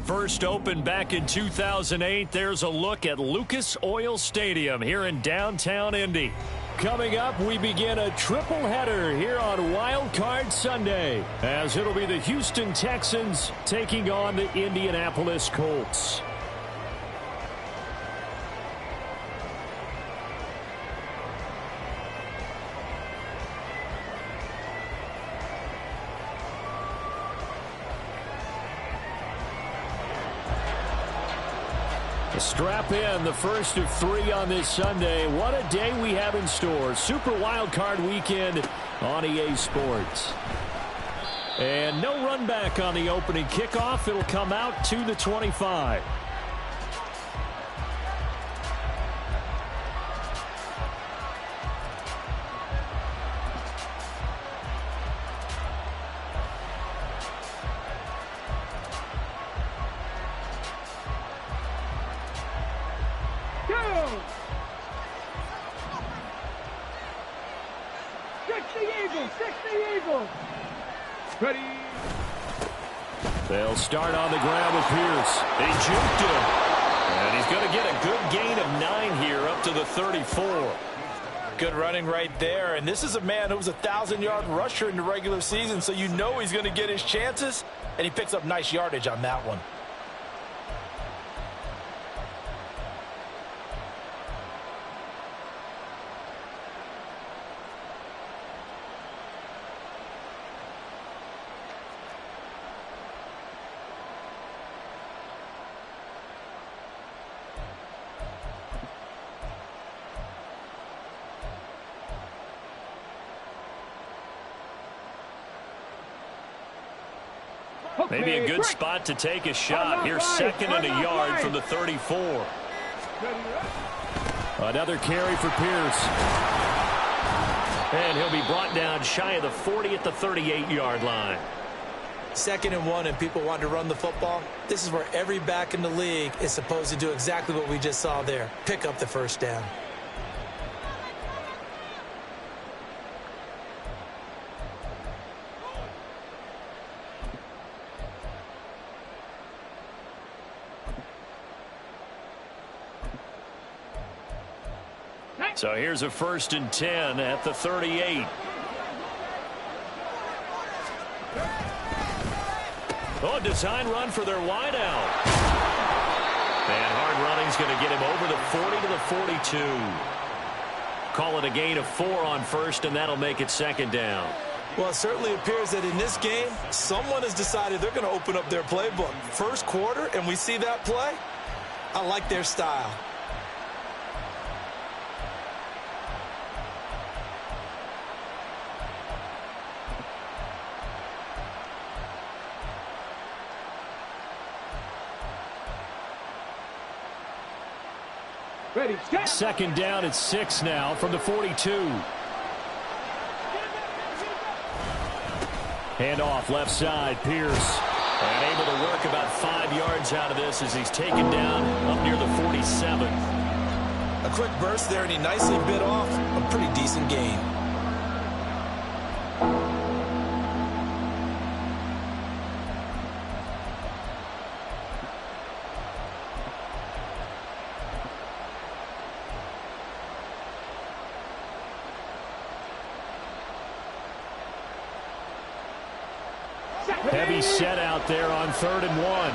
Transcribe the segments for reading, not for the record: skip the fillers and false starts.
First opened back in 2008, there's a look at Lucas Oil Stadium here in downtown Indy. Coming up, we begin a triple header here on Wildcard Sunday, as it'll be the Houston Texans taking on the Indianapolis Colts. Strap in, the first of 3 on this Sunday. What a day we have in store. Super Wildcard Weekend on EA Sports. And no run back on the opening kickoff. It'll come out to the 25. Ready. They'll start on the ground with Pierce. They juked him. And he's going to get a good gain of 9 here up to the 34. Good running right there. And this is a man who was a 1,000-yard rusher in the regular season, so you know he's going to get his chances. And he picks up nice yardage on that one. Maybe a good spot to take a shot. Here's second and a yard from the 34. Another carry for Pierce. And he'll be brought down shy of the 40 at the 38-yard line. 2nd and 1 and people want to run the football. This is where every back in the league is supposed to do exactly what we just saw there. Pick up the first down. So here's a 1st and 10 at the 38. Oh, design run for their wideout. And hard running's going to get him over the 40 to the 42. Call it a gain of 4 on 1st, and that'll make it 2nd down. Well, it certainly appears that in this game, someone has decided they're going to open up their playbook. First quarter, and we see that play. I like their style. Ready, set. 2nd down at 6 now from the 42. Handoff left side, Pierce. And able to work about 5 yards out of this as he's taken down up near the 47. A quick burst there, and he nicely bit off a pretty decent gain. Heavy set out there on 3rd and 1.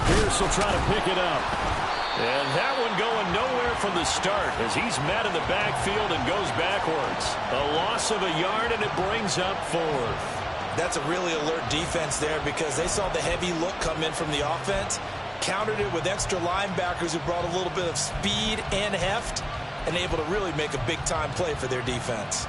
Pierce will try to pick it up. And that one going nowhere from the start as he's met in the backfield and goes backwards. A loss of a yard, and it brings up 4th. That's a really alert defense there because they saw the heavy look come in from the offense, countered it with extra linebackers who brought a little bit of speed and heft, and able to really make a big-time play for their defense.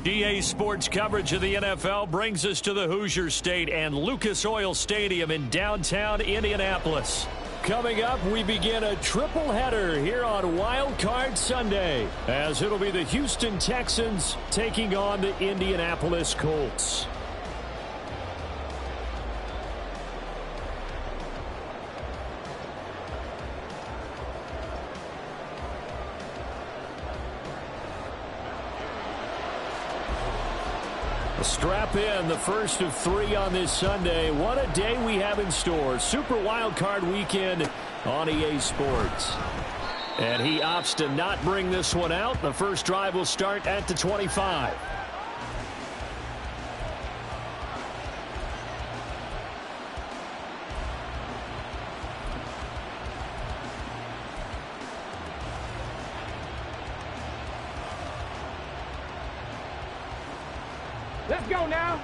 EA Sports coverage of the NFL brings us to the Hoosier State and Lucas Oil Stadium in downtown Indianapolis. Coming up, we begin a triple header here on Wildcard Sunday, as it'll be the Houston Texans taking on the Indianapolis Colts. Strap in, the first of 3 on this Sunday. What a day we have in store. Super Wildcard Weekend on EA Sports. And he opts to not bring this one out. The first drive will start at the 25. Let's go now.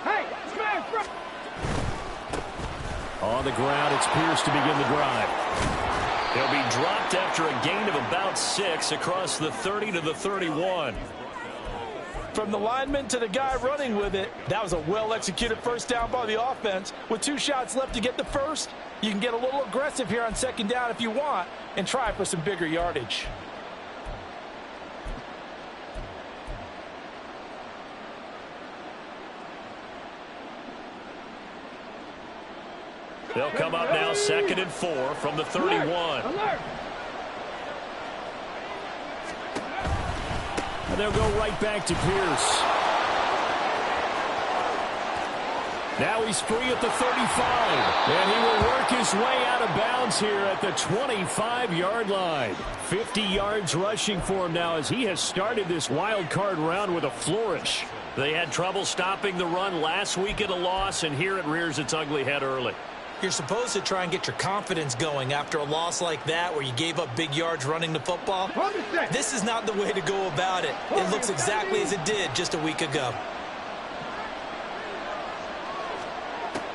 Hey, smash, bro. On the ground, it's Pierce to begin the drive. He'll be dropped after a gain of about 6 across the 30 to the 31. From the lineman to the guy running with it, that was a well-executed first down by the offense. With 2 shots left to get the first, you can get a little aggressive here on second down if you want and try for some bigger yardage. They'll come up now, 2nd and 4 from the 31. Alert. And they'll go right back to Pierce. Now he's free at the 35. And he will work his way out of bounds here at the 25-yard line. 50 yards rushing for him now as he has started this wild card round with a flourish. They had trouble stopping the run last week at a loss, and here it rears its ugly head early. You're supposed to try and get your confidence going after a loss like that where you gave up big yards running the football. This is not the way to go about it. It looks exactly as it did just a week ago.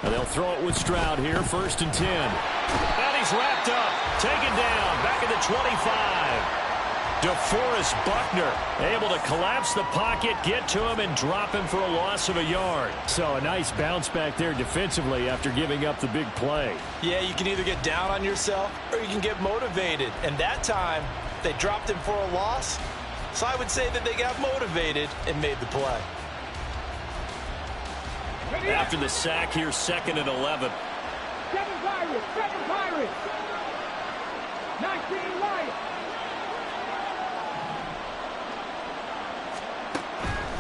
And they'll throw it with Stroud here, 1st and 10. And he's wrapped up, taken down, back at the 25. DeForest Buckner able to collapse the pocket, get to him, and drop him for a loss of a yard. So a nice bounce back there defensively after giving up the big play. Yeah, you can either get down on yourself or you can get motivated. And that time, they dropped him for a loss. So I would say that they got motivated and made the play. After the sack here, 2nd and 11. 7 Pirates. 19 Lions.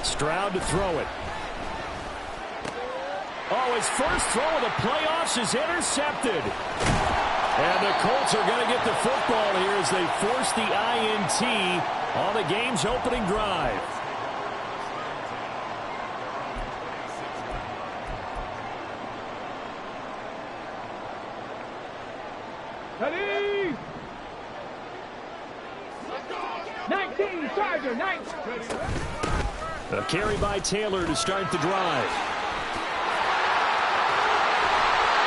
Stroud to throw it. Oh, his first throw of the playoffs is intercepted. And the Colts are going to get the football here as they force the INT on the game's opening drive. Ready? 19 Charger, 19. A carry by Taylor to start the drive.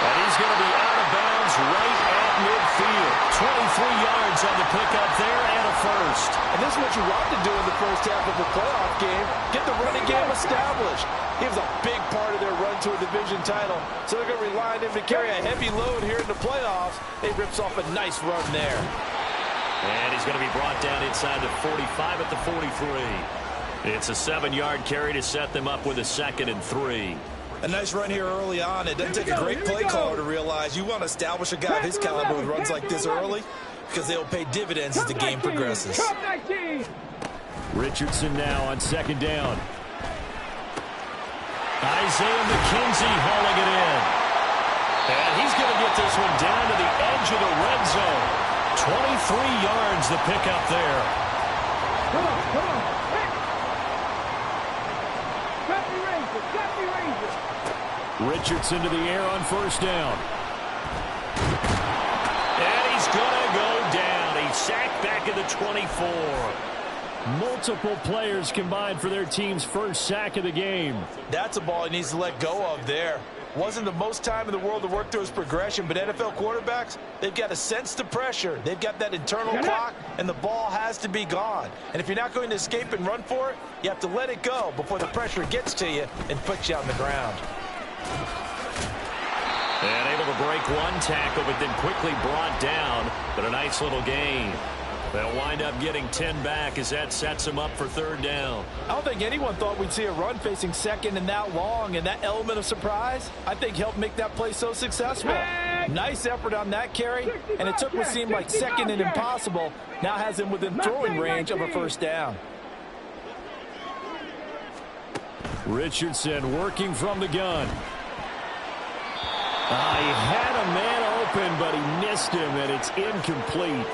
And he's going to be out of bounds right at midfield. 23 yards on the pickup there and a first. And this is what you want to do in the first half of a playoff game. Get the running game established. He was a big part of their run to a division title. So they're going to rely on him to carry a heavy load here in the playoffs. He rips off a nice run there. And he's going to be brought down inside the 45 at the 43. It's a 7-yard carry to set them up with a 2nd and 3. A nice run here early on. It doesn't take a great play caller to realize you want to establish a guy of his caliber with runs like this early because they'll pay dividends as the game progresses. Richardson now on 2nd down. Isaiah McKenzie hauling it in. And he's going to get this one down to the edge of the red zone. 23 yards the pickup there. Come on. Richardson to the air on 1st down. And he's going to go down. He's sacked back at the 24. Multiple players combined for their team's first sack of the game. That's a ball he needs to let go of there. Wasn't the most time in the world to work through his progression, but NFL quarterbacks, they've got to sense the pressure. They've got that internal clock, and the ball has to be gone. And if you're not going to escape and run for it, you have to let it go before the pressure gets to you and puts you on the ground. And able to break one tackle, but then quickly brought down. But a nice little gain. They'll wind up getting 10 back as that sets them up for third down. I don't think anyone thought we'd see a run facing second and that long, and that element of surprise, I think, helped make that play so successful. Nice effort on that carry, and it took what seemed like second and impossible, now has him within throwing range of a first down. Richardson working from the gun. He had a man open, but he missed him, and it's incomplete.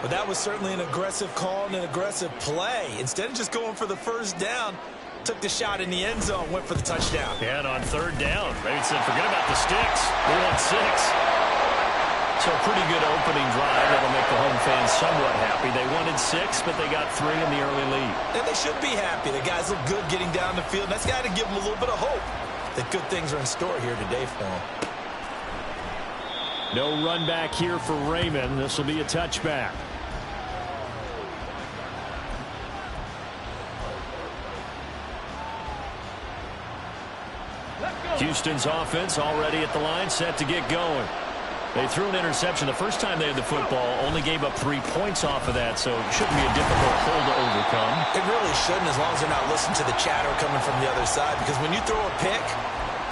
But that was certainly an aggressive call and an aggressive play. Instead of just going for the first down, took the shot in the end zone, went for the touchdown. And on third down, Ravens said, forget about the sticks. We want 6. So a pretty good opening drive that'll make the home fans somewhat happy. They wanted 6, but they got 3 in the early lead. And they should be happy. The guys look good getting down the field. That's got to give them a little bit of hope that good things are in store here today for them. No run back here for Raymond. This will be a touchback. Houston's offense already at the line, set to get going. They threw an interception the first time they had the football, only gave up 3 points off of that, so it shouldn't be a difficult hole to overcome. It really shouldn't, as long as they're not listening to the chatter coming from the other side, because when you throw a pick,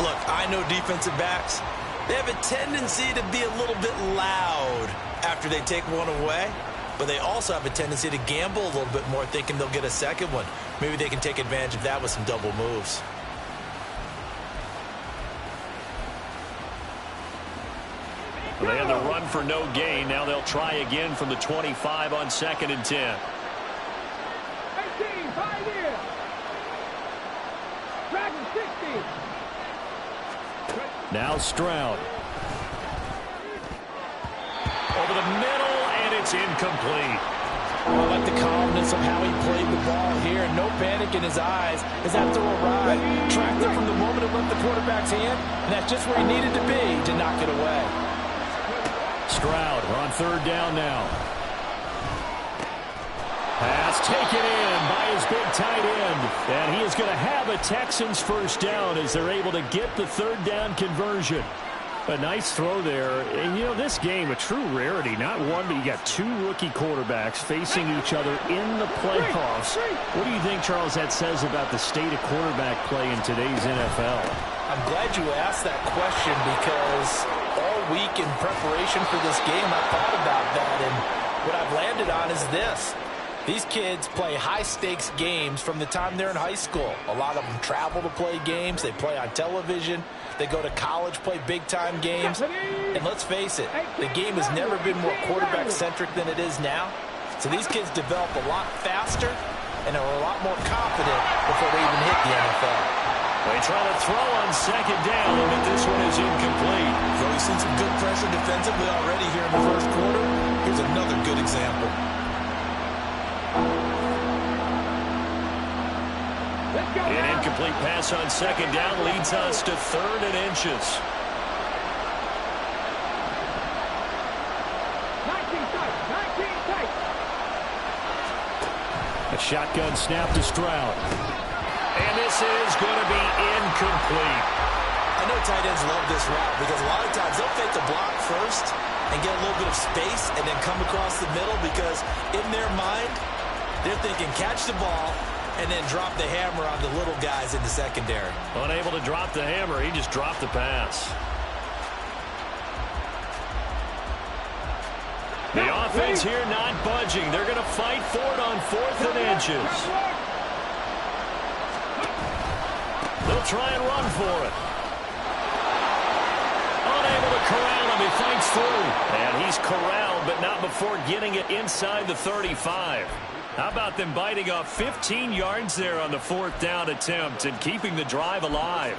look, I know defensive backs, they have a tendency to be a little bit loud after they take one away, but they also have a tendency to gamble a little bit more, thinking they'll get a second one. Maybe they can take advantage of that with some double moves. They had the run for no gain. Now they'll try again from the 25 on 2nd and 10. 18, 5 here. Dragon 60. Now Stroud. Over the middle, and it's incomplete. I like the calmness of how he played the ball here. No panic in his eyes as that throw arrived. Tracked it from the moment it left the quarterback's hand, and that's just where he needed to be to knock it away. Stroud on third down now. Pass taken in by his big tight end. And he is going to have a Texans first down as they're able to get the third down conversion. A nice throw there. And, you know, this game, a true rarity. Not one, but you got 2 rookie quarterbacks facing each other in the playoffs. What do you think, Charles, that says about the state of quarterback play in today's NFL? I'm glad you asked that question, because all week in preparation for this game, I thought about that, and what I've landed on is this. These kids play high-stakes games from the time they're in high school. A lot of them travel to play games. They play on television. They go to college, play big-time games. And let's face it, the game has never been more quarterback-centric than it is now. So these kids develop a lot faster and are a lot more confident before they even hit the NFL. They try to throw on second down, but this one is incomplete. So we've seen some good pressure defensively already here in the first quarter. Here's another good example. An incomplete pass on second down leads us to 3rd and inches. 19 tight. A shotgun snap to Stroud. And this is going to be incomplete. I know tight ends love this route because a lot of times they'll fake the block first and get a little bit of space and then come across the middle, because in their mind, they're thinking catch the ball and then drop the hammer on the little guys in the secondary. Unable to drop the hammer, he just dropped the pass. The offense here not budging. They're going to fight for it on 4th and inches. They'll try and run for it. Unable to corral him. He fights through. And he's corralled, but not before getting it inside the 35. How about them biting off 15 yards there on the 4th down attempt and keeping the drive alive?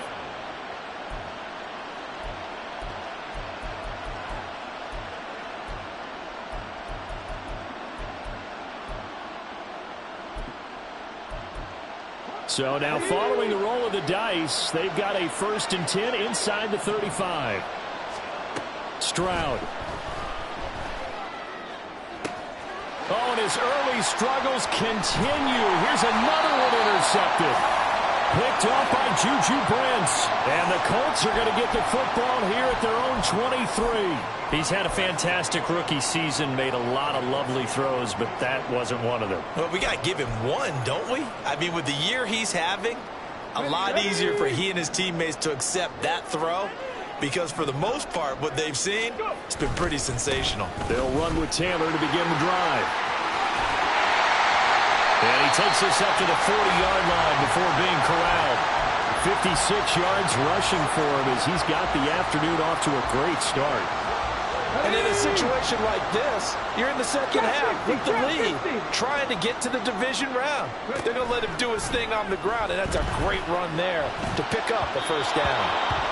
So now following the roll of the dice, they've got a 1st and 10 inside the 35. Stroud. Oh, and his early struggles continue. Here's another one intercepted. Picked off by Juju Brents. And the Colts are going to get the football here at their own 23. He's had a fantastic rookie season, made a lot of lovely throws, but that wasn't one of them. Well, we got to give him one, don't we? I mean, with the year he's having, a lot easier for he and his teammates to accept that throw, because for the most part, what they've seen, it's been pretty sensational. They'll run with Taylor to begin the drive. And he takes us up to the 40-yard line before being corralled. 56 yards rushing for him as he's got the afternoon off to a great start. And in a situation like this, you're in the second half with the lead, trying to get to the division round. They're going to let him do his thing on the ground, and that's a great run there to pick up the first down.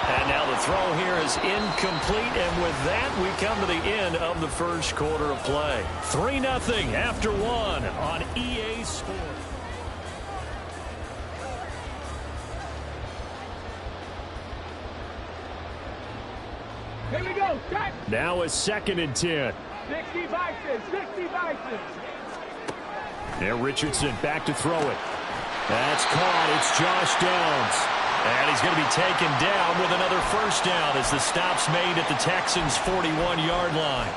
And now the throw here is incomplete, and with that, we come to the end of the first quarter of play. 3-0 after 1 on EA Sports. Here we go. Start. Now a 2nd and 10. 60 Bisons. 60 Bisons. There, Richardson back to throw it. That's caught. It's Josh Downs. And he's going to be taken down with another first down as the stop's made at the Texans' 41-yard line.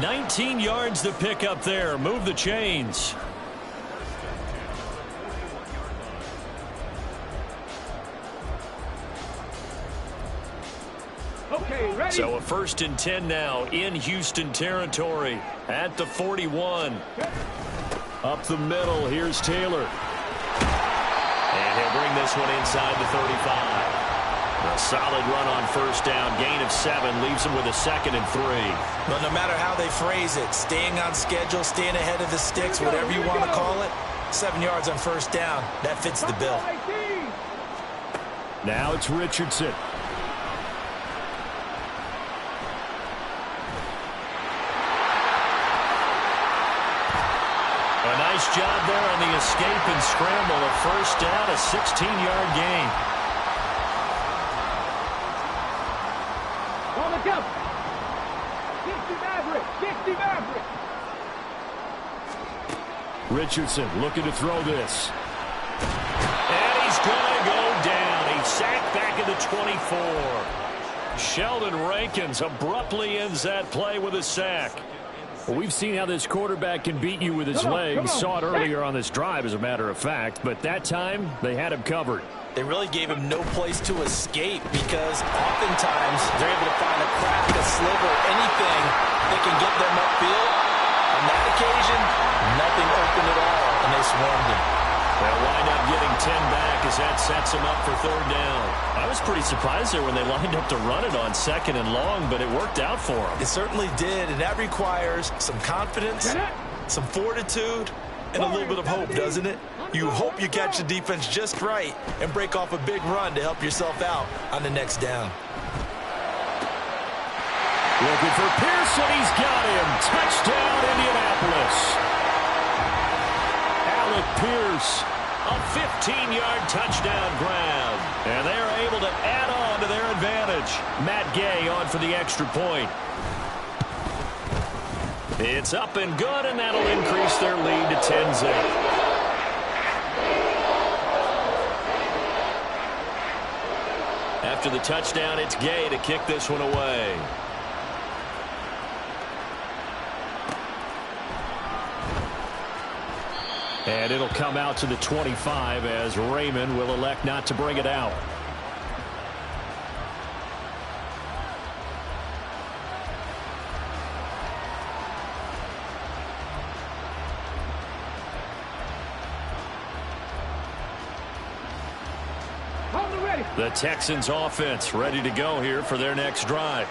19 yards to pick up there. Move the chains. Okay, ready. So a 1st and 10 now in Houston territory at the 41. Up the middle, here's Taylor. And he'll bring this one inside the 35. A solid run on first down, gain of 7, leaves him with a 2nd and 3. Well, no matter how they phrase it, staying on schedule, staying ahead of the sticks, whatever you want to call it, 7 yards on first down, that fits the bill. Now it's Richardson. A nice job there on the escape and scramble. A first down, a 16-yard gain. On the jump. 60 Maverick. 60 Maverick. Richardson looking to throw this. And he's going to go down. He's sacked back at the 24. Sheldon Rankins abruptly ends that play with a sack. Well, we've seen how this quarterback can beat you with his legs. Saw it earlier on this drive, as a matter of fact. But that time, they had him covered. They really gave him no place to escape because oftentimes they're able to find a crack, a sliver, anything that can get them upfield. On that occasion, nothing open at all, and they swarmed him. They'll wind up getting 10 back as that sets them up for 3rd down. I was pretty surprised there when they lined up to run it on 2nd and long, but it worked out for them. It certainly did, and that requires some confidence, some fortitude, and a little bit of hope, doesn't it? You hope you catch the defense just right and break off a big run to help yourself out on the next down. Looking for Pearson. He's got him. Touchdown, Indianapolis. Alec Pierce, a 15-yard touchdown grab. And they're able to add on to their advantage. Matt Gay on for the extra point. It's up and good, and that'll increase their lead to 10-0. After the touchdown, it's Gay to kick this one away. And it'll come out to the 25 as Raymond will elect not to bring it out. The Texans offense ready to go here for their next drive.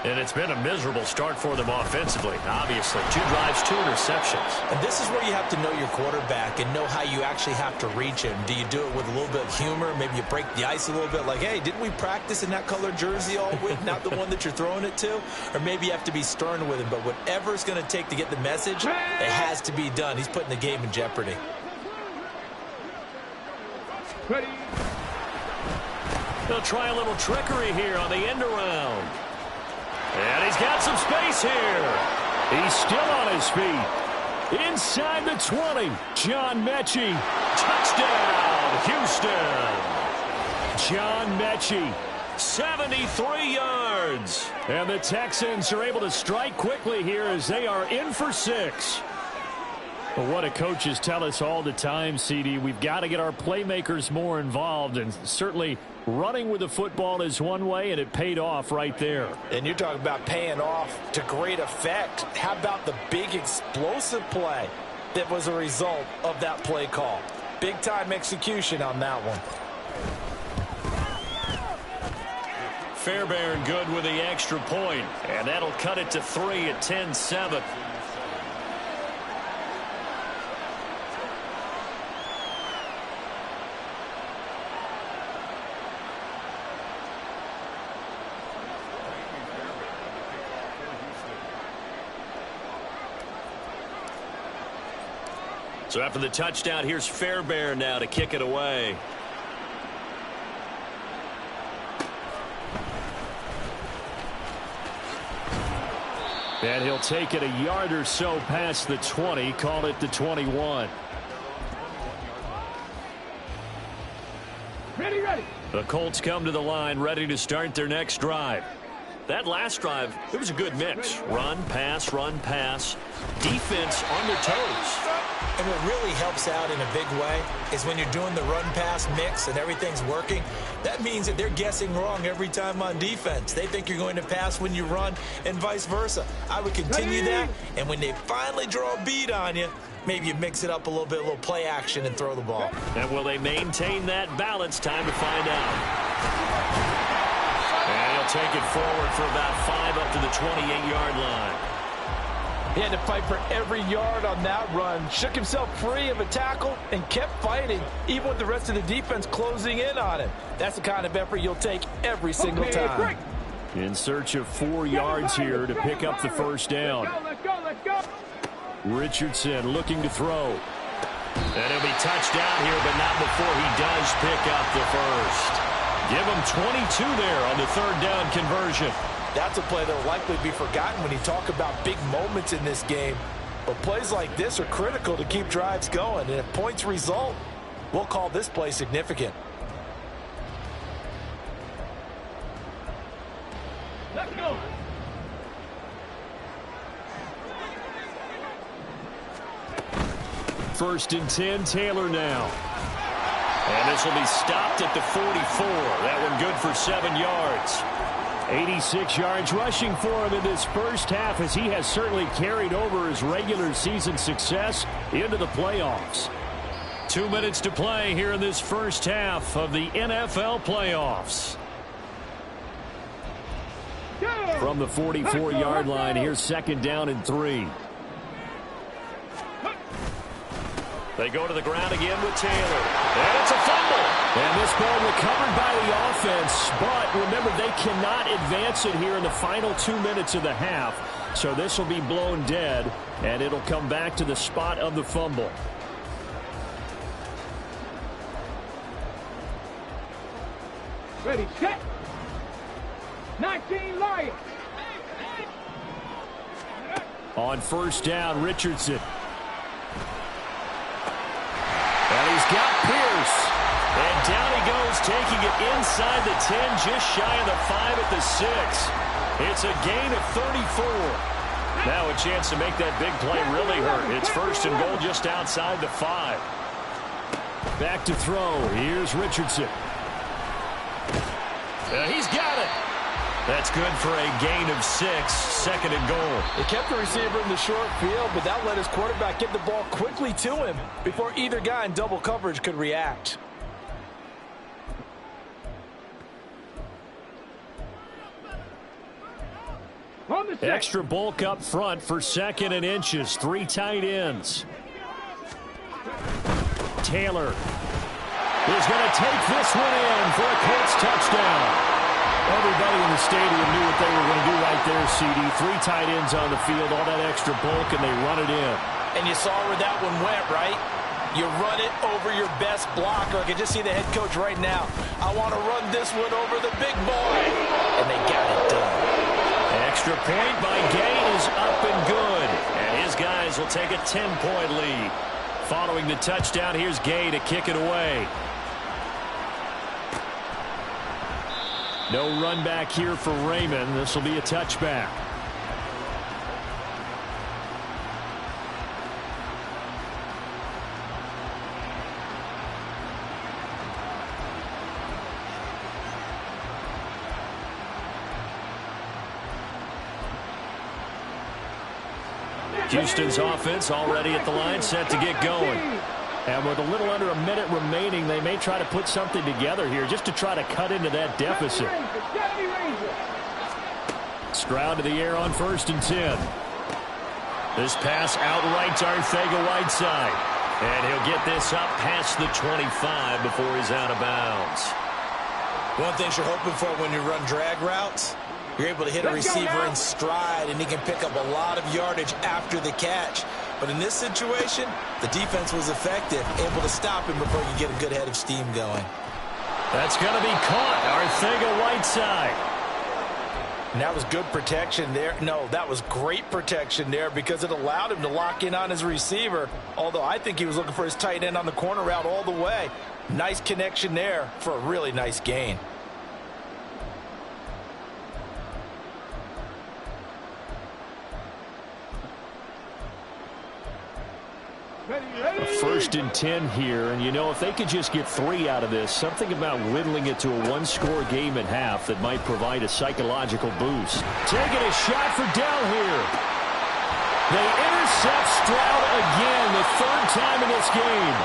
And it's been a miserable start for them offensively, obviously. 2 drives, 2 interceptions. And this is where you have to know your quarterback and know how you actually have to reach him. Do you do it with a little bit of humor? Maybe you break the ice a little bit like, hey, didn't we practice in that color jersey all week, not the one that you're throwing it to? Or maybe you have to be stern with him. But whatever it's going to take to get the message, it has to be done. He's putting the game in jeopardy. Ready. They'll try a little trickery here on the end around. And he's got some space here. He's still on his feet. Inside the 20. John Mechie. Touchdown, Houston. John Mechie. 73 yards. And the Texans are able to strike quickly here as they are in for 6. But what do coaches tell us all the time, CD? We've got to get our playmakers more involved, and certainly running with the football is one way, and it paid off right there. And you're talking about paying off to great effect. How about the big explosive play that was a result of that play call? Big-time execution on that one. Fairbairn good with the extra point, and that'll cut it to 3 at 10-7. So after the touchdown, here's Fairbairn now to kick it away. And he'll take it a yard or so past the 20, call it the 21. Ready. The Colts come to the line ready to start their next drive. That last drive, it was a good mix. Run, pass, defense on their toes. And what really helps out in a big way is when you're doing the run-pass mix and everything's working, that means that they're guessing wrong every time on defense. They think you're going to pass when you run and vice versa. I would continue that, and when they finally draw a bead on you, maybe you mix it up a little bit, a little play action, and throw the ball. And will they maintain that balance? Time to find out. And he'll take it forward for about 5 up to the 28-yard line. He had to fight for every yard on that run. Shook himself free of a tackle and kept fighting, even with the rest of the defense closing in on him. That's the kind of effort you'll take every single time. In search of 4 yards here to pick up the first down. Let's go. Richardson looking to throw. And he'll be touched down here, but not before he does pick up the first. Give him 22 there on the third down conversion. That's a play that will likely be forgotten when you talk about big moments in this game. But plays like this are critical to keep drives going. And if points result, we'll call this play significant. Let's go. First and 10, Taylor now. And this will be stopped at the 44. That one good for 7 yards. 86 yards rushing for him in this first half, as he has certainly carried over his regular season success into the playoffs. 2 minutes to play here in this first half of the NFL playoffs. From the 44-yard line, here's second down and 3. They go to the ground again with Taylor. And it's a fumble. And this ball recovered by the offense. But remember, they cannot advance it here in the final 2 minutes of the half. So this will be blown dead, and it'll come back to the spot of the fumble. Ready, set. 19 Lions. On first down, Richardson. And he's got Pierce. And down he goes, taking it inside the 10, just shy of the 5 at the 6. It's a gain of 34. Now a chance to make that big play really hurt. It's first and goal just outside the 5. Back to throw. Here's Richardson. He's got it. That's good for a gain of 6, second and goal. He kept the receiver in the short field, but that let his quarterback get the ball quickly to him before either guy in double coverage could react. Extra bulk up front for second and inches. 3 tight ends. Taylor is going to take this one in for a Colts touchdown. Everybody in the stadium knew what they were going to do right there, CD. 3 tight ends on the field, all that extra bulk, and they run it in. And you saw where that one went, right? You run it over your best blocker. I can just see the head coach right now. I want to run this one over the big boy. And they got it done. Extra point by Gay is up and good. And his guys will take a 10-point lead. Following the touchdown, here's Gay to kick it away. No run back here for Raymond. This will be a touchback. Houston's offense already at the line, set to get going. And with a little under a minute remaining, they may try to put something together here just to try to cut into that deficit. Stroud to the air on 1st and 10. This pass outright to Arcega-Whiteside. And he'll get this up past the 25 before he's out of bounds. One thing you're hoping for when you run drag routes, you're able to hit a receiver in stride, and he can pick up a lot of yardage after the catch. But in this situation, the defense was effective, able to stop him before you get a good head of steam going. That's going to be caught. Arcega-Whiteside. And that was good protection there. No, that was great protection there because it allowed him to lock in on his receiver. Although I think he was looking for his tight end on the corner route all the way. Nice connection there for a really nice gain. A 1st and 10 here, and you know, if they could just get 3 out of this, something about whittling it to a 1-score game at half that might provide a psychological boost. Taking a shot for Dell here. They intercept Stroud again, the 3rd time in this game.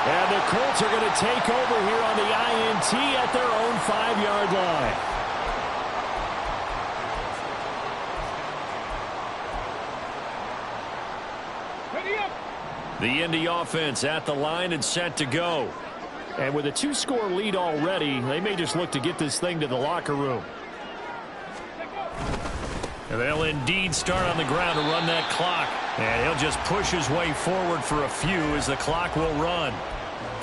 And the Colts are going to take over here on the INT at their own 5-yard line. The Indy offense at the line and set to go. And with a 2-score lead already, they may just look to get this thing to the locker room. And they'll indeed start on the ground to run that clock. And he'll just push his way forward for a few as the clock will run.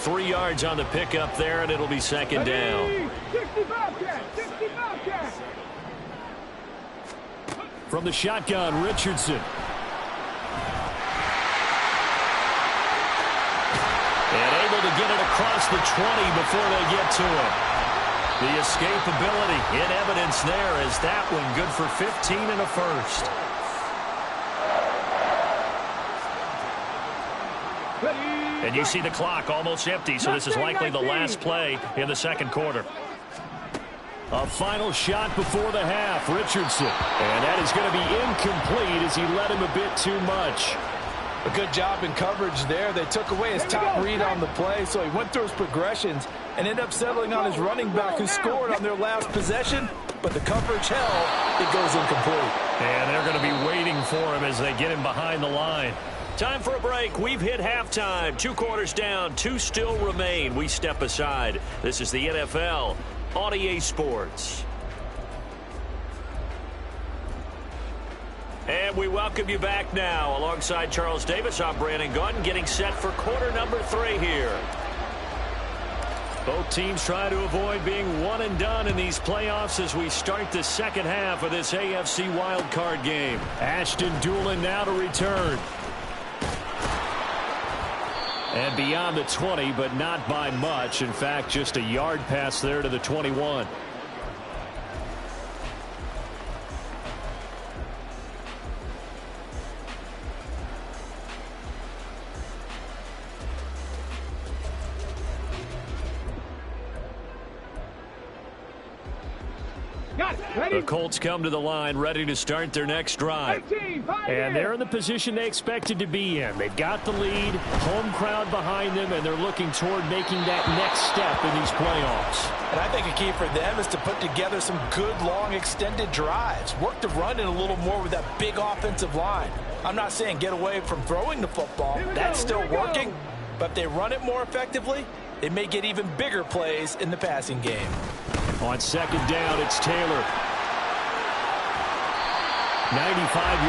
3 yards on the pickup there, and it'll be 2nd down. From the shotgun, Richardson. And able to get it across the 20 before they get to him. The escapability in evidence there as that one good for 15 and a 1st. And you see the clock almost empty, so this is likely the last play in the 2nd quarter. A final shot before the half, Richardson. And that is going to be incomplete as he led him a bit too much. A good job in coverage there. They took away his top read on the play, so he went through his progressions and ended up settling on his running back who scored on their last possession. But the coverage held. It goes incomplete. And they're going to be waiting for him as they get him behind the line. Time for a break. We've hit halftime. 2 quarters down. 2 still remain. We step aside. This is the NFL on EA Sports. And we welcome you back now. Alongside Charles Davis, I'm Brandon Gaudin, getting set for quarter number 3 here. Both teams try to avoid being one and done in these playoffs as we start the 2nd half of this AFC wildcard game. Ashton Dulin now to return. And beyond the 20, but not by much. In fact, just a yard pass there to the 21. The Colts come to the line ready to start their next drive. And they're in the position they expected to be in. They've got the lead, home crowd behind them, and they're looking toward making that next step in these playoffs. And I think a key for them is to put together some good, long, extended drives. Work the run in a little more with that big offensive line. I'm not saying get away from throwing the football. That's still working. But if they run it more effectively, they may get even bigger plays in the passing game. On 2nd down, it's Taylor. 95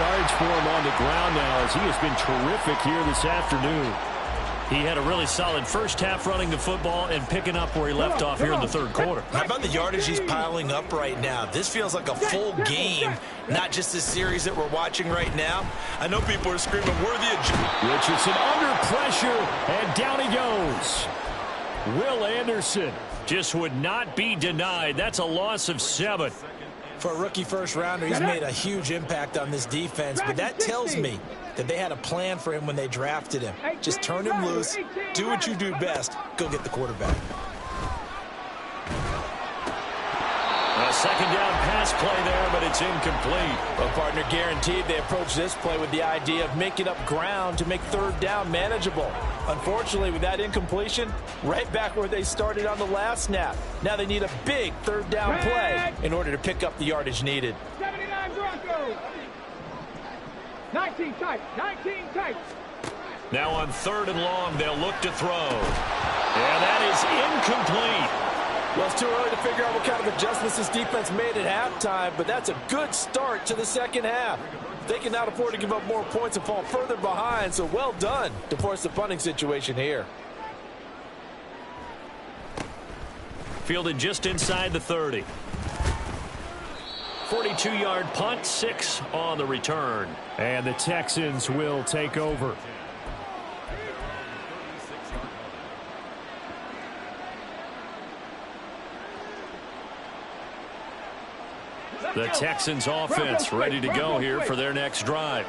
yards for him on the ground now as he has been terrific here this afternoon. He had a really solid first half running the football and picking up where he left off here in the third quarter. How about the yardage he's piling up right now? This feels like a full game, not just a series that we're watching right now. I know people are screaming, worthy of... Richardson under pressure, and down he goes. Will Anderson just would not be denied. That's a loss of 7. For a rookie first rounder, he's made a huge impact on this defense, but that tells me that they had a plan for him when they drafted him. Just turn him loose, do what you do best, go get the quarterback. A second down pass play there, but it's incomplete. Well, partner, guaranteed they approach this play with the idea of making up ground to make third down manageable. Unfortunately, with that incompletion, right back where they started on the last snap. Now they need a big third down play in order to pick up the yardage needed. 79 Broncos. 19 tight. 19 tight. Now on 3rd and long, they'll look to throw. And that is incomplete. Well, it's too early to figure out what kind of adjustments this defense made at halftime, but that's a good start to the second half. They cannot afford to give up more points and fall further behind, so well done to force the punting situation here. Fielded just inside the 30. 42-yard punt, 6 on the return. And the Texans will take over. The Texans offense ready to go here for their next drive.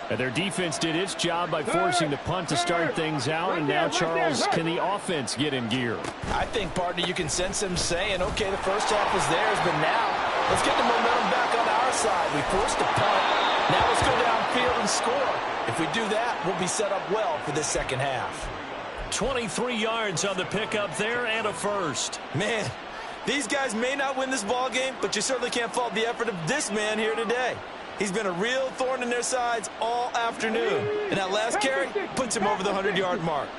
And their defense did its job by forcing the punt to start things out. And now, Charles, can the offense get in gear? I think, partner, you can sense them saying, okay, the first half was theirs, but now let's get the momentum back on our side. We forced a punt. Now let's go downfield and score. If we do that, we'll be set up well for this second half. 23 yards on the pickup there and a first. Man, these guys may not win this ball game, but you certainly can't fault the effort of this man here today. He's been a real thorn in their sides all afternoon. And that last carry puts him over the 100-yard mark.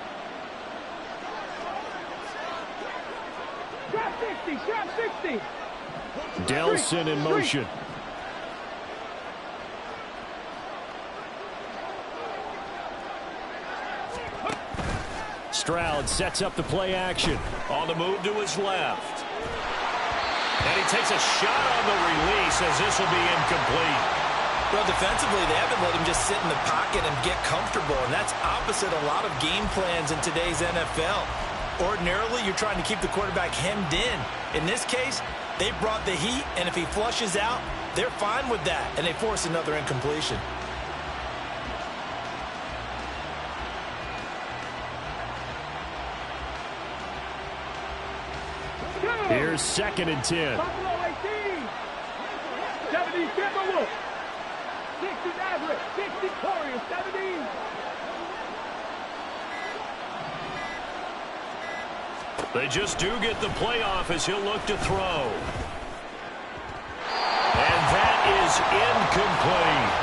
Shot 60. Shot 60. Delson in motion. Stroud sets up the play action. On the move to his left. And he takes a shot on the release as this will be incomplete. Well, defensively, they haven't let him just sit in the pocket and get comfortable, and that's opposite a lot of game plans in today's NFL. Ordinarily, you're trying to keep the quarterback hemmed in. In this case, they brought the heat, and if he flushes out, they're fine with that, and they force another incompletion. Here's 2nd and 10. Buffalo 18. 70 Timberwolves. 60 Maverick. 60 Warriors. 70. They just do get the playoff as he'll look to throw. And that is incomplete.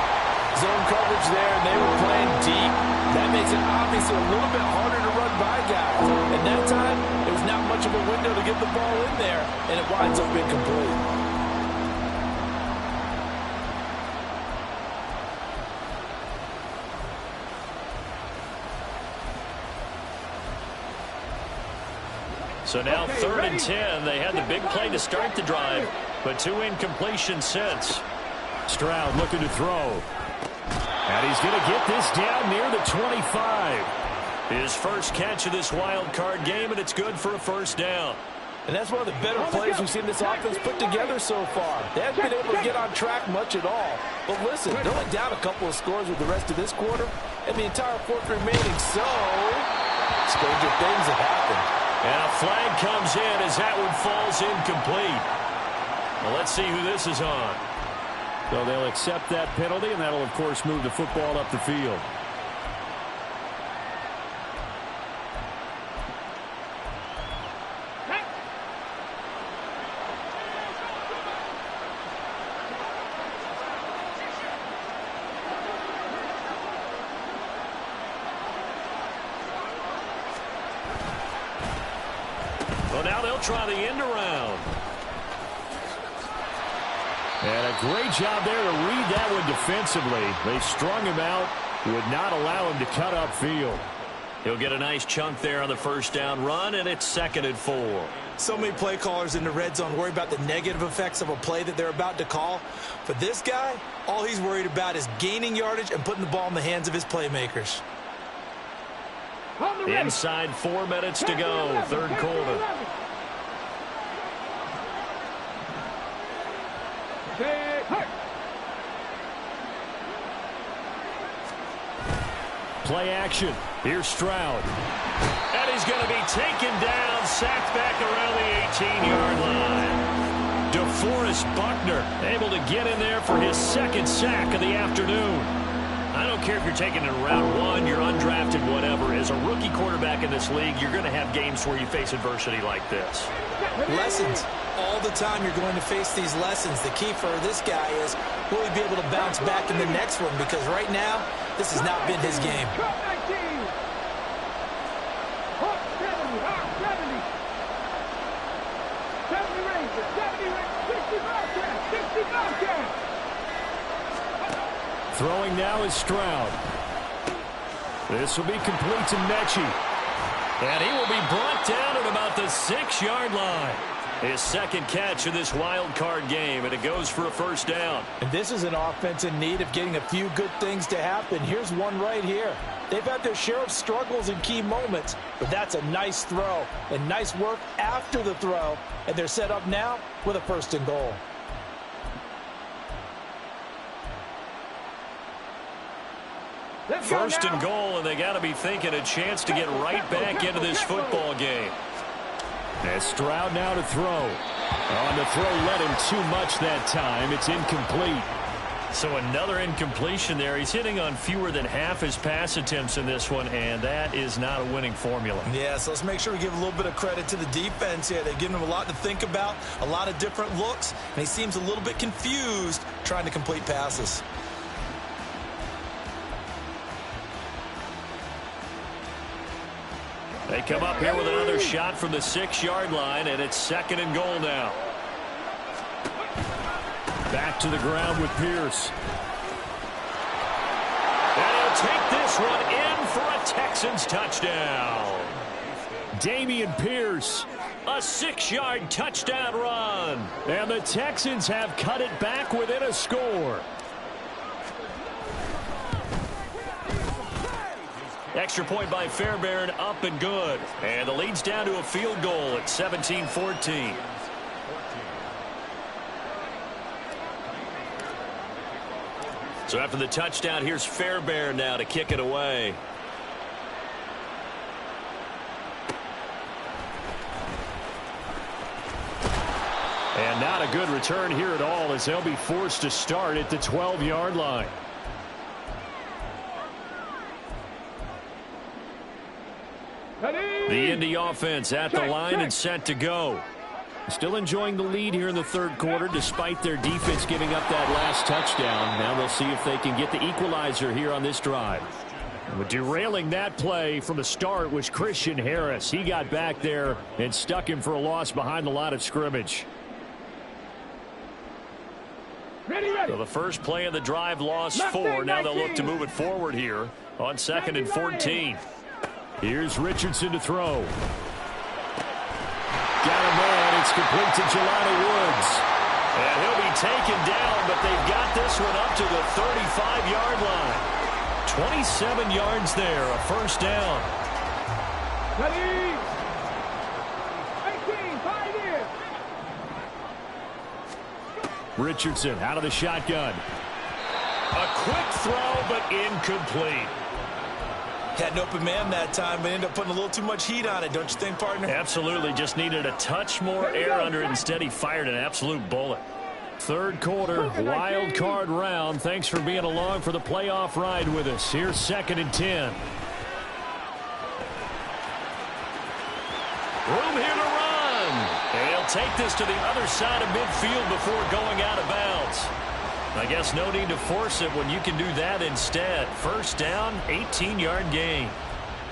Zone coverage there, and they were playing deep. That makes it obviously a little bit harder to run by guys. And that time, there was not much of a window to get the ball in there, and it winds up incomplete. So now 3rd and 10. They had the big play to start the drive, but 2 incompletions since. Stroud looking to throw. And he's going to get this down near the 25. His first catch of this wild card game, and it's good for a first down. And that's one of the better plays we've seen this offense put together so far. They haven't been able to get on track much at all. But listen, they're only down a couple of scores with the rest of this quarter, and the entire fourth remaining. So, stranger things have happened. And a flag comes in as that one falls incomplete. Well, let's see who this is on. So they'll accept that penalty, and that'll, of course, move the football up the field. Well, now they'll try the end around. And a great job there to read that one defensively. They strung him out, would not allow him to cut upfield. He'll get a nice chunk there on the first down run, and it's 2nd and 4. So many play callers in the red zone worry about the negative effects of a play that they're about to call. But this guy, all he's worried about is gaining yardage and putting the ball in the hands of his playmakers. Inside 4 minutes to go, third quarter. Play action. Here's Stroud. And he's going to be taken down, sacked back around the 18-yard line. DeForest Buckner able to get in there for his 2nd sack of the afternoon. I don't care if you're taking it in round 1, you're undrafted, whatever. As a rookie quarterback in this league, you're going to have games where you face adversity like this. Lessons. All the time you're going to face these lessons. The key for this guy is, will he be able to bounce back in the next one? Because right now, this has not been his game. Throwing now is Stroud. This will be complete to Mechie. And he will be brought down at about the 6-yard line. His 2nd catch of this wild card game, and it goes for a first down. And this is an offense in need of getting a few good things to happen. Here's one right here. They've had their share of struggles in key moments, but that's a nice throw and nice work after the throw. And they're set up now with a 1st and goal. First and goal, and they got to be thinking a chance to get right back into this football game. As Stroud now to throw. On the throw, led him too much that time. It's incomplete. So another incompletion there. He's hitting on fewer than half his pass attempts in this one, and that is not a winning formula. Yeah, so let's make sure we give a little bit of credit to the defense here. They've given him a lot to think about, a lot of different looks, and he seems a little bit confused trying to complete passes. They come up here with another shot from the 6-yard line, and it's 2nd and goal now. Back to the ground with Pierce. And he'll take this one in for a Texans touchdown. Dameon Pierce, a 6-yard touchdown run. And the Texans have cut it back within a score. Extra point by Fairbairn, up and good. And the lead's down to a field goal at 17-14. So after the touchdown, here's Fairbairn now to kick it away. And not a good return here at all, as they'll be forced to start at the 12-yard line. The Indy offense at the line and set to go. Still enjoying the lead here in the third quarter despite their defense giving up that last touchdown. Now they'll see if they can get the equalizer here on this drive. But derailing that play from the start was Christian Harris. He got back there and stuck him for a loss behind the line of scrimmage. So the first play of the drive lost 4. Now they'll look to move it forward here on 2nd and 14. Here's Richardson to throw. Got him there, and it's complete to Jelani Woods. And he'll be taken down, but they've got this one up to the 35-yard line. 27 yards there, a first down. Richardson out of the shotgun. A quick throw, but incomplete. Had an open man that time, but ended up putting a little too much heat on it, don't you think, partner? Absolutely. Just needed a touch more air under it. Instead, he fired an absolute bullet. Third quarter, wild card round. Thanks for being along for the playoff ride with us. Here's 2nd and 10. Room here to run. And he'll take this to the other side of midfield before going out of bounds. I guess no need to force it when you can do that instead. First down, 18-yard gain.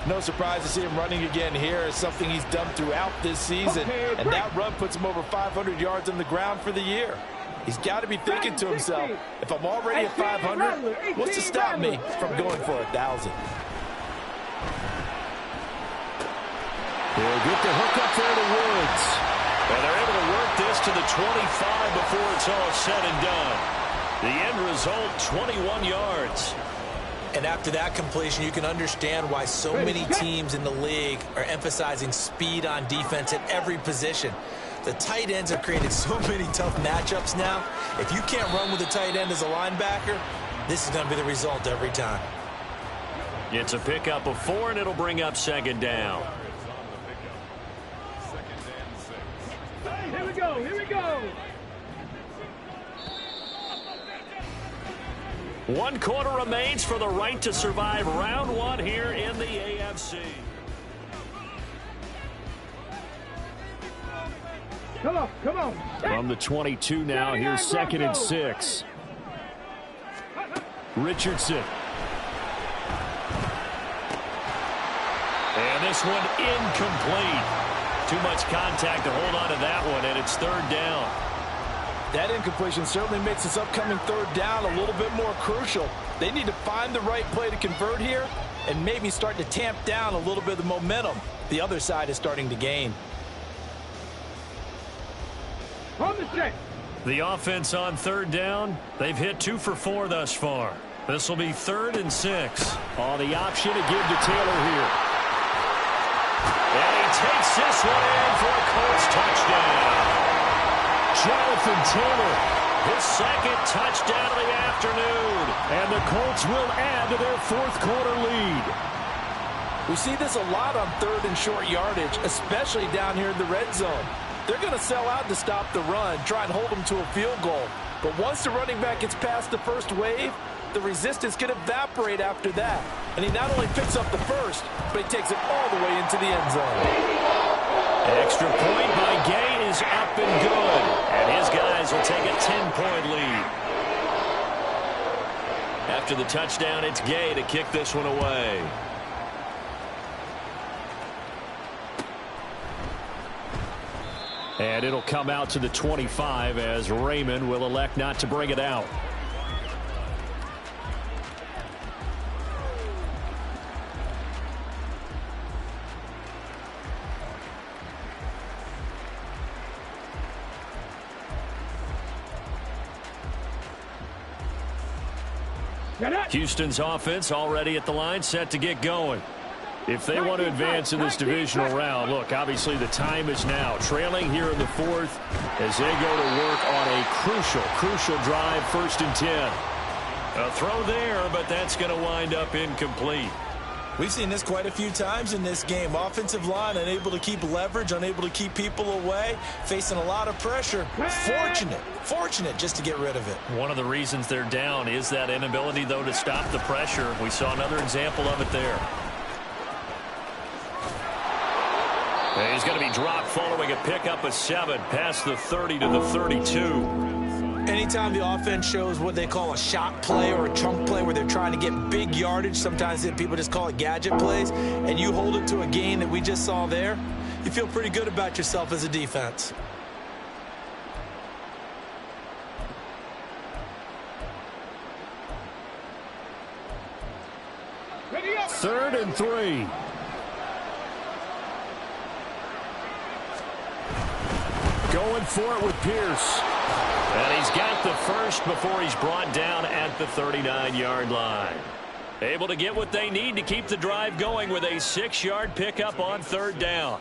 No surprise to see him running again here. It's something he's done throughout this season. And that run puts him over 500 yards on the ground for the year. He's got to be thinking to himself, if I'm already at 500, what's to stop me from going for 1,000? He'll get the hook up there to Woods. And they're able to work this to the 25 before it's all said and done. The end result, 21 yards. And after that completion, you can understand why so many teams in the league are emphasizing speed on defense at every position. The tight ends have created so many tough matchups now. If you can't run with a tight end as a linebacker, this is going to be the result every time. It's a pickup of 4, and it'll bring up second down. Here we go, here we go. 1 quarter remains for the right to survive round 1 here in the AFC. Come on, come on. From the 22 now, here's 2nd and 6. Richardson. And this one incomplete. Too much contact to hold on to that one, and it's 3rd down. That incompletion certainly makes this upcoming 3rd down a little bit more crucial. They need to find the right play to convert here and maybe start to tamp down a little bit of the momentum the other side is starting to gain. On the set. The offense on 3rd down, they've hit 2 for 4 thus far. This will be 3rd and 6. On the option to give to Taylor here. And he takes this one in for a Colts touchdown. Jonathan Taylor, his 2nd touchdown of the afternoon. And the Colts will add to their 4th quarter lead. We see this a lot on 3rd and short yardage, especially down here in the red zone. They're going to sell out to stop the run, try and hold them to a field goal. But once the running back gets past the first wave, the resistance can evaporate after that. And he not only picks up the first, but he takes it all the way into the end zone. Extra point by Gay is up and good. And his guys will take a 10-point lead. After the touchdown, it's Gay to kick this one away. And it'll come out to the 25 as Raymond will elect not to bring it out. Houston's offense already at the line, set to get going. If they want to advance in this divisional round, look, obviously the time is now. Trailing here in the 4th as they go to work on a crucial drive, 1st and 10. A throw there, but that's going to wind up incomplete. We've seen this quite a few times in this game. Offensive line unable to keep leverage, unable to keep people away, facing a lot of pressure. Fortunate just to get rid of it. One of the reasons they're down is that inability, though, to stop the pressure. We saw another example of it there. And he's going to be dropped following a pickup of 7 past the 30 to the 32. Anytime the offense shows what they call a shot play or a chunk play where they're trying to get big yardage, sometimes people just call it gadget plays, and you hold it to a gain that we just saw there, you feel pretty good about yourself as a defense. Third and 3. Going for it with Pierce. And he's got the first before he's brought down at the 39-yard line. Able to get what they need to keep the drive going with a 6-yard pickup on 3rd down.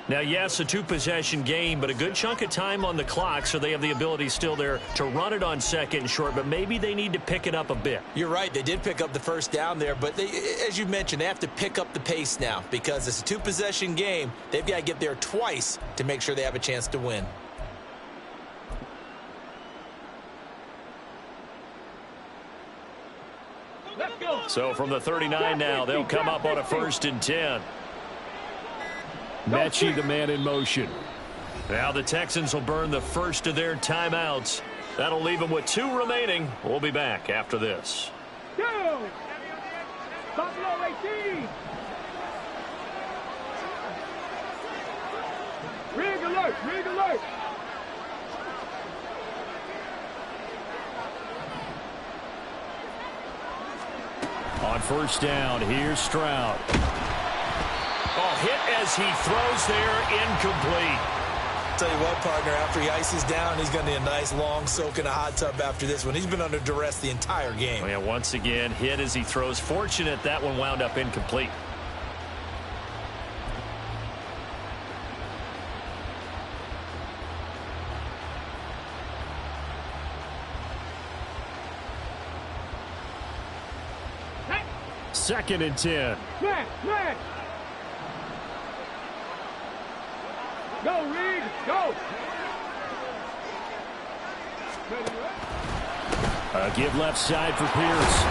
Now, yes, a 2-possession game, but a good chunk of time on the clock, so they have the ability still there to run it on 2nd and short, but maybe they need to pick it up a bit. You're right. They did pick up the 1st down there, but as you mentioned, they have to pick up the pace now because it's a 2-possession game. They've got to get there twice to make sure they have a chance to win. So from the 39 now, they'll come up on a 1st and 10. Mechie, the man in motion. Now the Texans will burn the first of their timeouts. That'll leave them with 2 remaining. We'll be back after this. Go! Buffalo 18! Rig alert! Rig alert! On 1st down, here's Stroud. Oh, hit as he throws there, incomplete. Tell you what, partner, after he ices down, he's going to need a nice long soak in a hot tub after this one. He's been under duress the entire game. Oh, yeah, once again, hit as he throws. Fortunate that one wound up incomplete. Second and 10. Man. Go, Reed, go. Give left side for Pierce.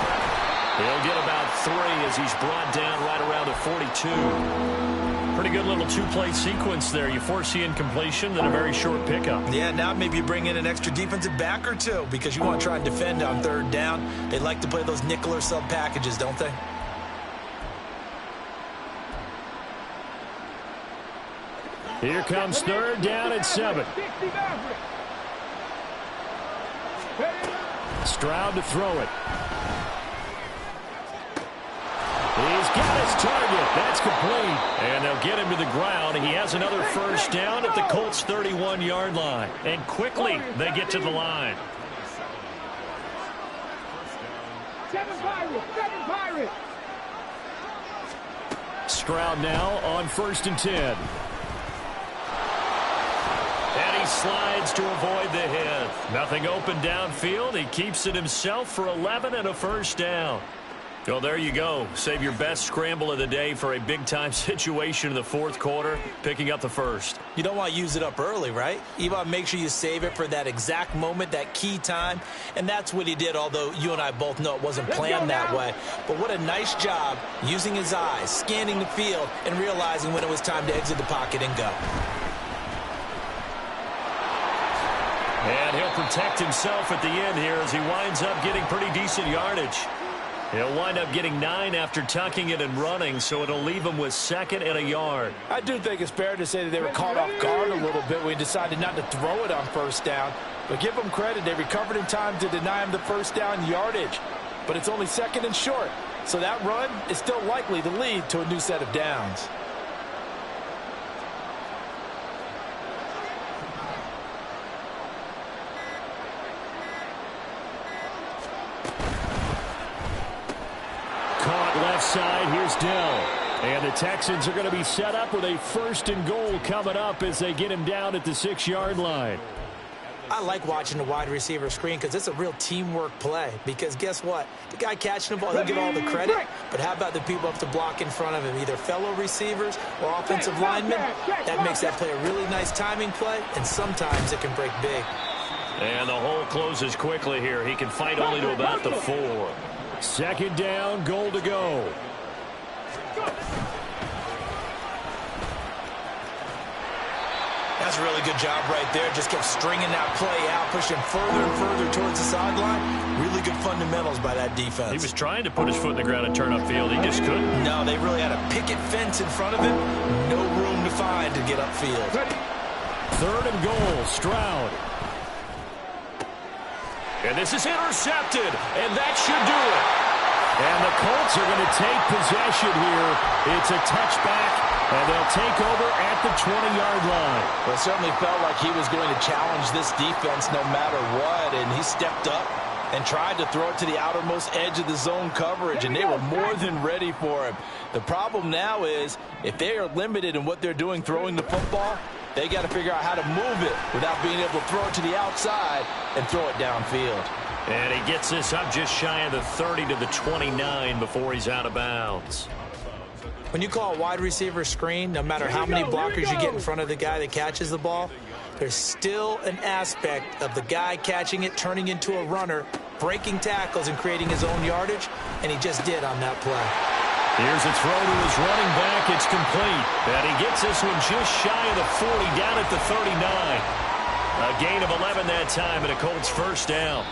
He'll get about 3 as he's brought down right around the 42. Pretty good little two-play sequence there. You force the incompletion, then a very short pickup. Yeah, now maybe you bring in an extra defensive back or two because you want to try and defend on third down. They like to play those nickel or sub packages, don't they? Here comes third down and 7. Stroud to throw it. He's got his target. That's complete. And they'll get him to the ground. He has another first down at the Colts' 31-yard line. And quickly they get to the line. 7 Pirates. Stroud now on 1st and 10. And he slides to avoid the hit. Nothing open downfield. He keeps it himself for 11 and a first down. Well, there you go. Save your best scramble of the day for a big-time situation in the fourth quarter, picking up the first. You don't want to use it up early, right? You want to make sure you save it for that exact moment, that key time. And that's what he did, although you and I both know it wasn't planned that way. But what a nice job using his eyes, scanning the field, and realizing when it was time to exit the pocket and go. And he'll protect himself at the end here as he winds up getting pretty decent yardage. He'll wind up getting 9 after tucking it and running, so it'll leave him with 2nd and a yard. I do think it's fair to say that they were caught off guard a little bit when he decided not to throw it on first down. But give them credit. They recovered in time to deny him the first down yardage. But it's only 2nd and short. So that run is still likely to lead to a new set of downs. Left side, here's Dell. And the Texans are going to be set up with a 1st and goal coming up as they get him down at the 6-yard line. I like watching the wide receiver screen because it's a real teamwork play. Because guess what? The guy catching the ball, he'll get all the credit. But how about the people up to block in front of him, either fellow receivers or offensive linemen? That makes that play a really nice timing play, and sometimes it can break big. And the hole closes quickly here. He can fight only to about the 4. 2nd down, goal to go. That's a really good job right there. Just kept stringing that play out, pushing further and further towards the sideline. Really good fundamentals by that defense. He was trying to put his foot in the ground and turn upfield. He just couldn't. No, they really had a picket fence in front of him. No room to find to get upfield. 3rd and goal, Stroud. And this is intercepted, and that should do it. And the Colts are going to take possession here. It's a touchback, and they'll take over at the 20-yard line. Well, it certainly felt like he was going to challenge this defense no matter what, and he stepped up and tried to throw it to the outermost edge of the zone coverage, and they were more than ready for him. The problem now is if they are limited in what they're doing throwing the football, they got to figure out how to move it without being able to throw it to the outside and throw it downfield. And he gets this up just shy of the 30 to the 29 before he's out of bounds. When you call a wide receiver screen, no matter how many blockers you get in front of the guy that catches the ball, there's still an aspect of the guy catching it, turning into a runner, breaking tackles and creating his own yardage, and he just did on that play. Here's a throw to his running back. It's complete. And he gets this one just shy of the 40, down at the 39. A gain of 11 that time, and a Colts first down.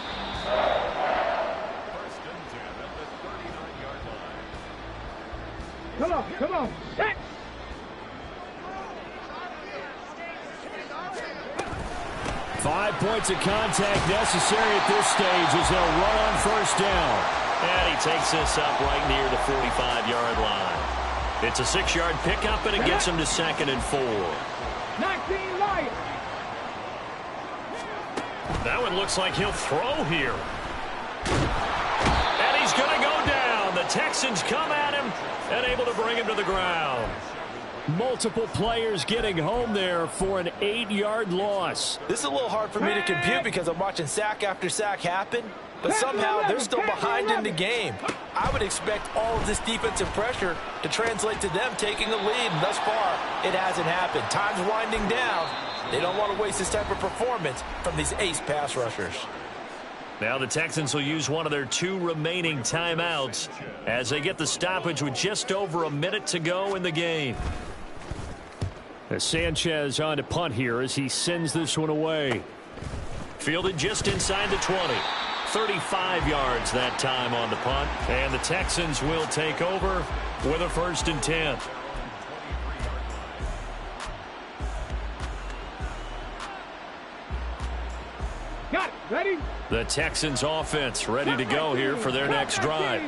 Come on. 5 points of contact necessary at this stage as they'll run on first down. And he takes this up right near the 45-yard line. It's a 6-yard pickup, and it gets him to 2nd and 4. 19 Lions. That one looks like he'll throw here. And he's going to go down. The Texans come at him and able to bring him to the ground. Multiple players getting home there for an 8-yard loss. This is a little hard for me to compute because I'm watching sack after sack happen, but somehow they're still behind in the game. I would expect all of this defensive pressure to translate to them taking the lead, and thus far, it hasn't happened. Time's winding down. They don't want to waste this type of performance from these ace pass rushers. Now the Texans will use one of their 2 remaining timeouts as they get the stoppage with just over a minute to go in the game. As Sanchez on to punt here as he sends this one away. Fielded just inside the 20. 35 yards that time on the punt. And the Texans will take over with a 1st and 10. Got it. Ready? The Texans offense ready to go here for their next drive.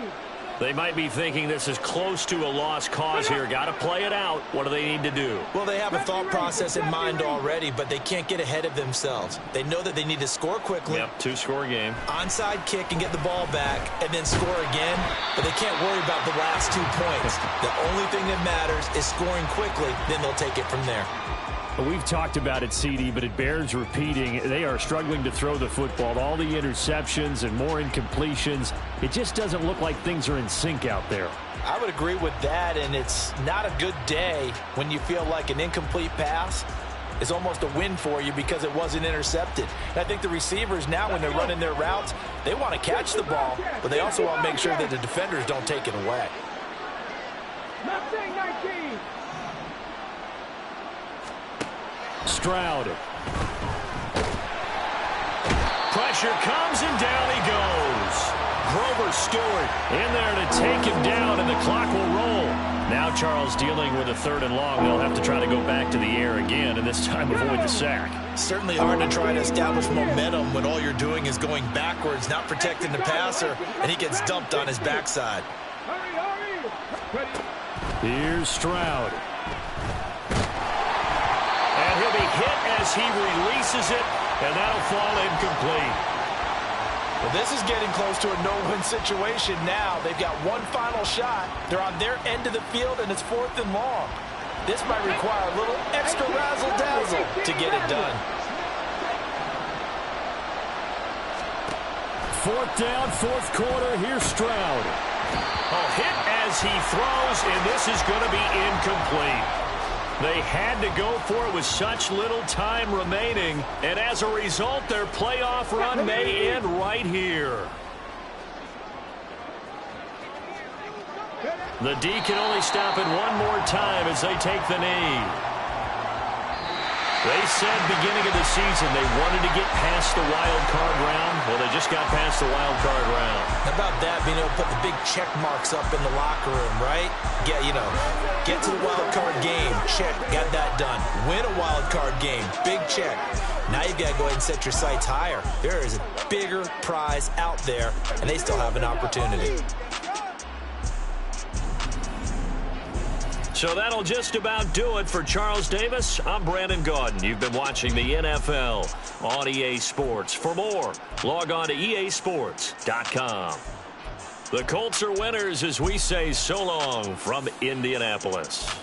They might be thinking this is close to a lost cause here. Got to play it out. What do they need to do? Well, they have a thought process in mind already, but they can't get ahead of themselves. They know that they need to score quickly. Yep, 2-score game. Onside kick and get the ball back and then score again, but they can't worry about the last 2 points. The only thing that matters is scoring quickly, then they'll take it from there. We've talked about it, CD, but it bears repeating. They are struggling to throw the football. All the interceptions and more incompletions. It just doesn't look like things are in sync out there. I would agree with that, and it's not a good day when you feel like an incomplete pass is almost a win for you because it wasn't intercepted. And I think the receivers now, when they're running their routes, they want to catch the ball, but they also want to make sure that the defenders don't take it away. Mustang 19. Stroud. Pressure comes and down he goes. Grover Stewart in there to take him down, and the clock will roll. Now Charles dealing with a 3rd and long. They'll have to try to go back to the air again, and this time avoid the sack. Certainly hard to try to establish momentum when all you're doing is going backwards, not protecting the passer, and he gets dumped on his backside. Hurry, hurry. Ready? Here's Stroud. And he'll be hit as he releases it, and that'll fall incomplete. Well, this is getting close to a no-win situation now. They've got one final shot. They're on their end of the field, and it's 4th and long. This might require a little extra razzle-dazzle to get it done. 4th down, 4th quarter. Here's Stroud. A hit as he throws, and this is going to be incomplete. They had to go for it with such little time remaining, and as a result, their playoff run may end right here. The D can only stop it one more time as they take the knee. They said beginning of the season they wanted to get past the wild card round. Well, they just got past the wild card round. How about that, being able to put the big check marks up in the locker room, right? Get to the wild card game. Check, got that done. Win a wild card game. Big check. Now you've got to go ahead and set your sights higher. There is a bigger prize out there, and they still have an opportunity. So that'll just about do it for Charles Davis. I'm Brandon Gaudin. You've been watching the NFL on EA Sports. For more, log on to easports.com. The Colts are winners as we say so long from Indianapolis.